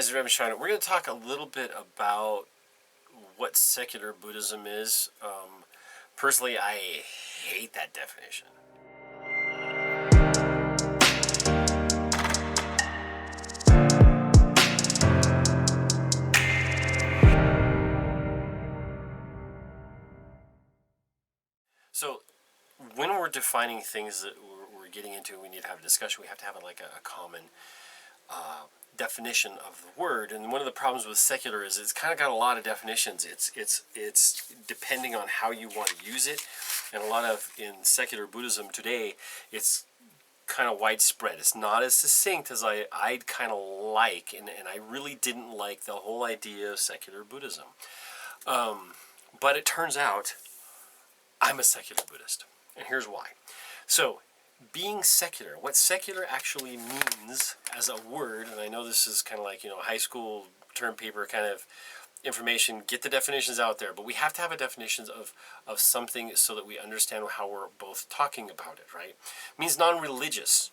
guys, we're going to talk a little bit about what secular Buddhism is. Personally, I hate that definition. So, when we're defining things that we're getting into, we need to have a discussion. We have to have a common definition of the word. And one of the problems with secular is it's kind of got a lot of definitions. It's depending on how you want to use it, and a lot of in secular Buddhism today, it's kind of widespread. It's not as succinct as I'd kind of like, and I really didn't like the whole idea of secular Buddhism. But it turns out I'm a secular Buddhist, and here's why. So, being secular, what secular actually means as a word, and I know this is kind of like, high school term paper kind of information, get the definitions out there, but we have to have a definition of something so that we understand how we're both talking about it, right? It means non-religious.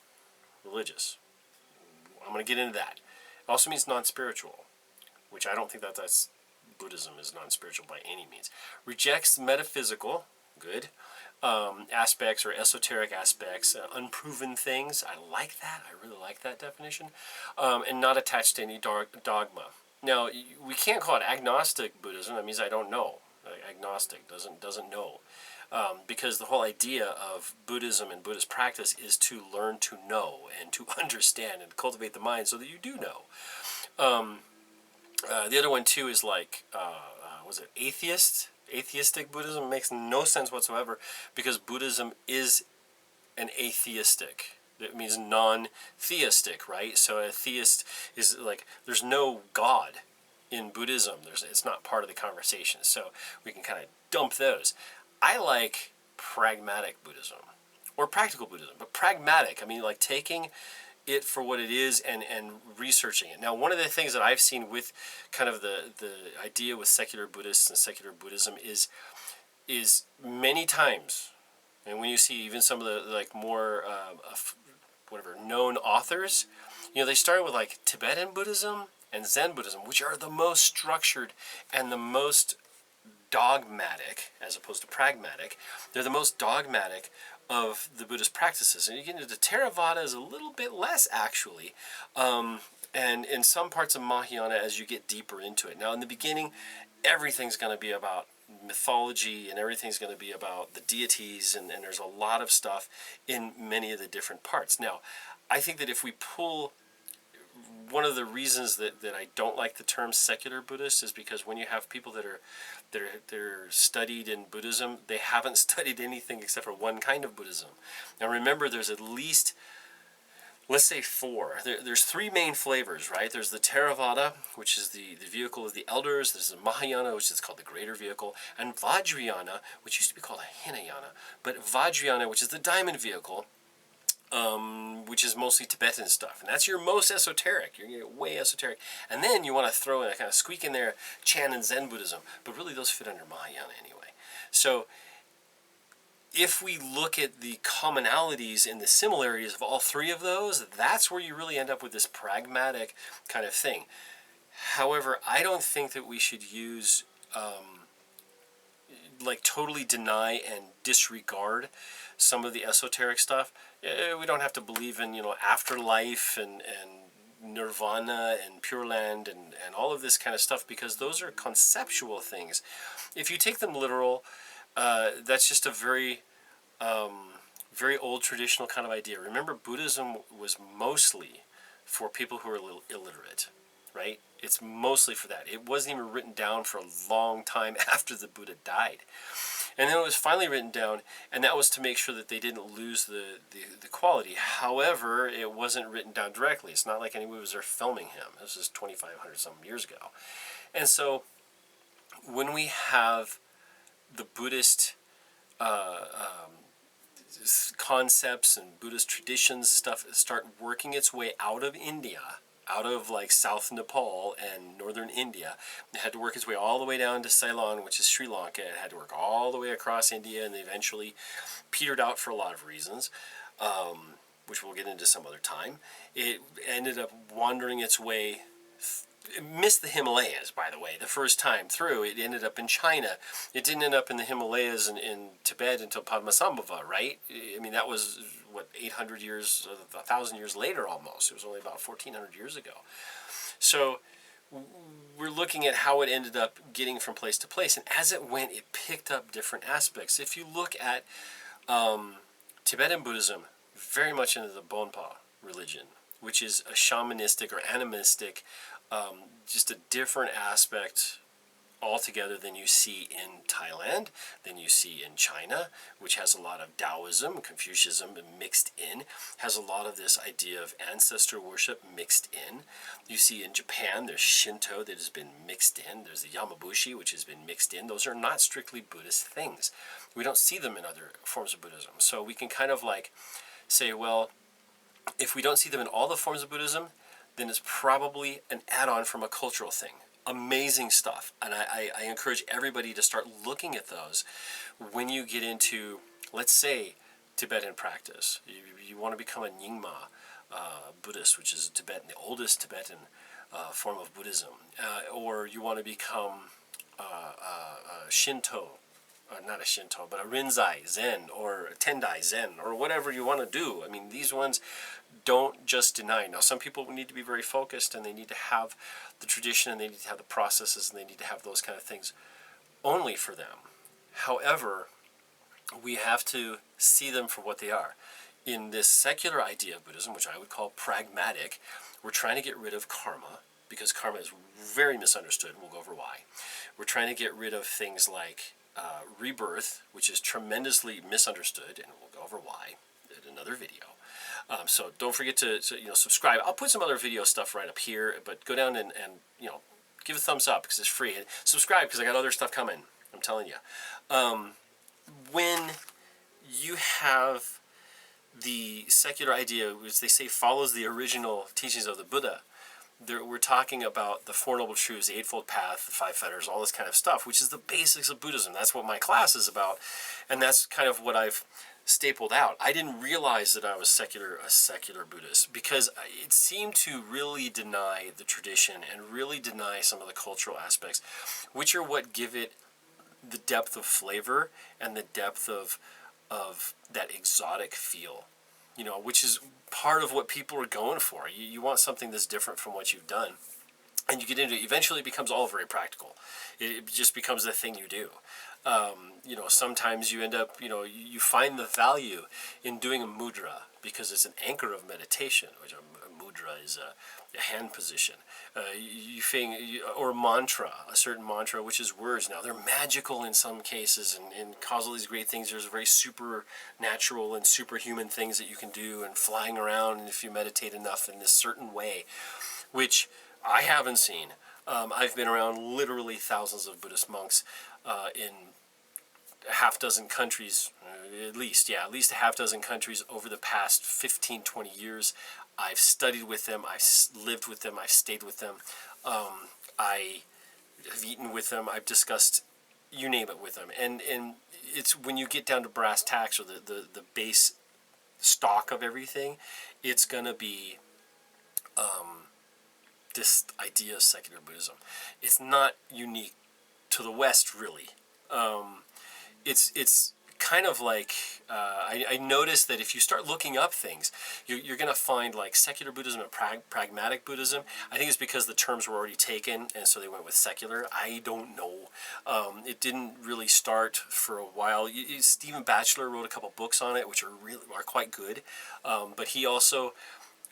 Religious. I'm going to get into that. It also means non-spiritual, which I don't think that's Buddhism is non-spiritual by any means. Rejects metaphysical, good, aspects or esoteric aspects, unproven things. I like that. I really like that definition. And not attached to any dogma. Now, we can't call it agnostic Buddhism. That means I don't know. Agnostic doesn't know. Because the whole idea of Buddhism and Buddhist practice is to learn to know and to understand and cultivate the mind so that you do know. The other one, too, is was it atheist? Atheistic Buddhism makes no sense whatsoever because Buddhism is an atheistic. It means non-theistic, right? So a theist is there's no God in Buddhism. It's not part of the conversation. So we can kind of dump those. I like pragmatic Buddhism or practical Buddhism, but pragmatic, I mean taking it for what it is and researching it. Now, one of the things that I've seen with kind of the idea with secular Buddhists and secular Buddhism is many times, and when you see even some of the more known authors, they started with Tibetan Buddhism and Zen Buddhism, which are the most structured and the most dogmatic, as opposed to pragmatic. They're the most dogmatic of the Buddhist practices. And you get into Theravada is a little bit less, actually. And in some parts of Mahayana as you get deeper into it. Now, in the beginning, everything's going to be about mythology and everything's going to be about the deities, and there's a lot of stuff in many of the different parts. Now, I think that if we pull... One of the reasons that I don't like the term secular Buddhist is because when you have people that are studied in Buddhism, they haven't studied anything except for one kind of Buddhism. Now remember, there's at least, let's say, four. There's three main flavors, right? There's the Theravada, which is the vehicle of the elders. There's the Mahayana, which is called the greater vehicle, and Vajrayana, which used to be called a Hinayana, but Vajrayana, which is the diamond vehicle, which is mostly Tibetan stuff. And that's your most esoteric. You're going to get way esoteric. And then you want to throw in, kind of squeak in there, Chan and Zen Buddhism. But really those fit under Mahayana anyway. So if we look at the commonalities and the similarities of all three of those, that's where you really end up with this pragmatic kind of thing. However, I don't think that we should use... totally deny and disregard some of the esoteric stuff. We don't have to believe in, afterlife and nirvana and Pure Land and all of this kind of stuff, because those are conceptual things. If you take them literal, that's just a very, very old traditional kind of idea. Remember, Buddhism was mostly for people who are illiterate, right? It's mostly for that. It wasn't even written down for a long time after the Buddha died. And then it was finally written down, and that was to make sure that they didn't lose the quality. However, it wasn't written down directly. It's not like anyone was there filming him. This is 2,500 some years ago. And so when we have the Buddhist concepts and Buddhist traditions stuff start working its way out of India, out of South Nepal and northern India. It had to work its way all the way down to Ceylon, which is Sri Lanka. It had to work all the way across India, and they eventually petered out for a lot of reasons, which we'll get into some other time. It ended up wandering its way missed the Himalayas, by the way, the first time through. It ended up in China. It didn't end up in the Himalayas in Tibet until Padmasambhava, right? I mean, that was, what, 800 years, 1,000 years later almost. It was only about 1,400 years ago. So we're looking at how it ended up getting from place to place. And as it went, it picked up different aspects. If you look at Tibetan Buddhism, very much into the Bonpa religion, which is a shamanistic or animistic, just a different aspect altogether than you see in Thailand, than you see in China, which has a lot of Taoism, Confucianism mixed in, has a lot of this idea of ancestor worship mixed in. You see in Japan, there's Shinto that has been mixed in. There's the Yamabushi, which has been mixed in. Those are not strictly Buddhist things. We don't see them in other forms of Buddhism. So we can kind of like say, well, if we don't see them in all the forms of Buddhism, then it's probably an add-on from a cultural thing. Amazing stuff. And I encourage everybody to start looking at those when you get into, let's say, Tibetan practice. You want to become a Nyingma Buddhist, which is the oldest Tibetan form of Buddhism. Or you want to become Shinto, not a Shinto, but a Rinzai Zen or a Tendai Zen or whatever you want to do. I mean, these ones don't just deny. Now, some people need to be very focused and they need to have the tradition and they need to have the processes and they need to have those kind of things only for them. However, we have to see them for what they are. In this secular idea of Buddhism, which I would call pragmatic, we're trying to get rid of karma because karma is very misunderstood, and we'll go over why. We're trying to get rid of things like rebirth, which is tremendously misunderstood, and we'll go over why in another video. So don't forget to subscribe. I'll put some other video stuff right up here, but go down and give a thumbs up because it's free. And subscribe because I got other stuff coming. I'm telling you. When you have the secular idea, which they say follows the original teachings of the Buddha, we're talking about the Four Noble Truths, the Eightfold Path, the Five Fetters, all this kind of stuff, which is the basics of Buddhism. That's what my class is about, and that's kind of what I've stapled out. I didn't realize that I was a secular Buddhist because it seemed to really deny the tradition and really deny some of the cultural aspects, which are what give it the depth of flavor and the depth of that exotic feel, which is part of what people are going for. You want something that's different from what you've done. And you get into it, eventually it becomes all very practical. It just becomes the thing you do. Sometimes you end up, you find the value in doing a mudra because it's an anchor of meditation, which a mudra is a hand position. Or mantra, a certain mantra, which is words. Now, they're magical in some cases and cause all these great things. There's very supernatural and superhuman things that you can do and flying around if you meditate enough in this certain way, which I haven't seen. I've been around literally thousands of Buddhist monks in a half dozen countries, at least a half dozen countries over the past 15, 20 years. I've studied with them, I've lived with them, I've stayed with them, I have eaten with them, I've discussed, you name it, with them. And it's when you get down to brass tacks or the base stock of everything, it's going to be this idea of secular Buddhism. It's not unique to the West, really. It's kind of like, I noticed that if you start looking up things, you're going to find like secular Buddhism and pragmatic Buddhism. I think it's because the terms were already taken, and so they went with secular. I don't know. It didn't really start for a while. Stephen Batchelor wrote a couple books on it, which are quite good. But he also,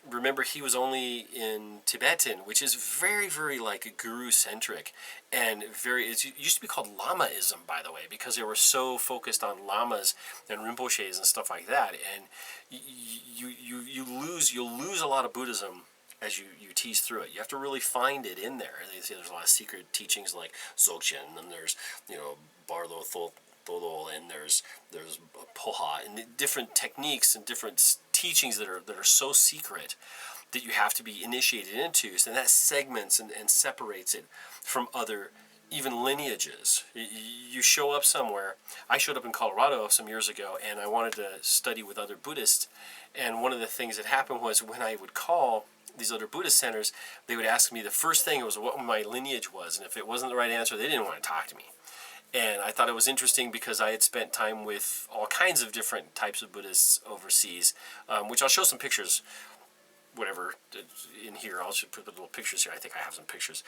remember, he was only in Tibetan, which is very, very like guru-centric and it used to be called Lamaism, by the way, because they were so focused on lamas and rinpoches and stuff like that. And you'll lose a lot of Buddhism as you tease through it. You have to really find it in there. They say there's a lot of secret teachings like Dzogchen, and there's Bardo Thodol, and there's Poha, and different techniques and different teachings that are so secret that you have to be initiated into. So that segments and separates it from other, even lineages. You show up somewhere. I showed up in Colorado some years ago, and I wanted to study with other Buddhists. And one of the things that happened was when I would call these other Buddhist centers, they would ask me, the first thing was what my lineage was, and if it wasn't the right answer, they didn't want to talk to me. And I thought it was interesting because I had spent time with all kinds of different types of Buddhists overseas, which I'll show some pictures, whatever, in here. I'll just put the little pictures here. I think I have some pictures.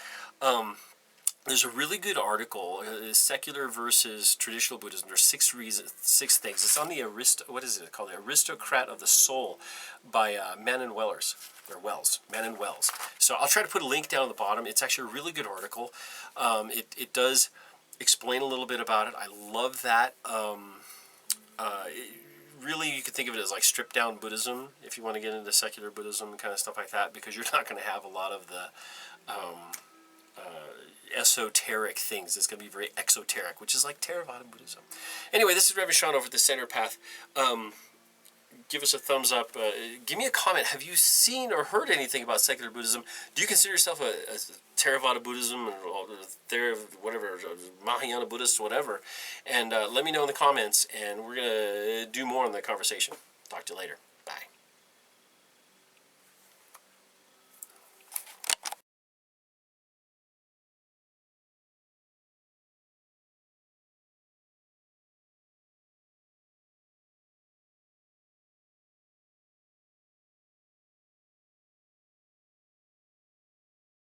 There's a really good article, secular versus traditional Buddhism. There's six things. It's on the what is it called? The Aristocrat of the Soul by Manon Wells. Manon Wells. So I'll try to put a link down at the bottom. It's actually a really good article. It does explain a little bit about it. I love that. Really, you could think of it as like stripped down Buddhism if you want to get into secular Buddhism and kind of stuff like that, because you're not going to have a lot of the esoteric things. It's going to be very exoteric, which is like Theravada Buddhism. Anyway, this is Reverend Sean over at the Center Path. Give us a thumbs up. Give me a comment. Have you seen or heard anything about secular Buddhism? Do you consider yourself a Theravada Buddhism or whatever, Mahayana Buddhist, whatever? And let me know in the comments, and we're going to do more on the conversation. Talk to you later.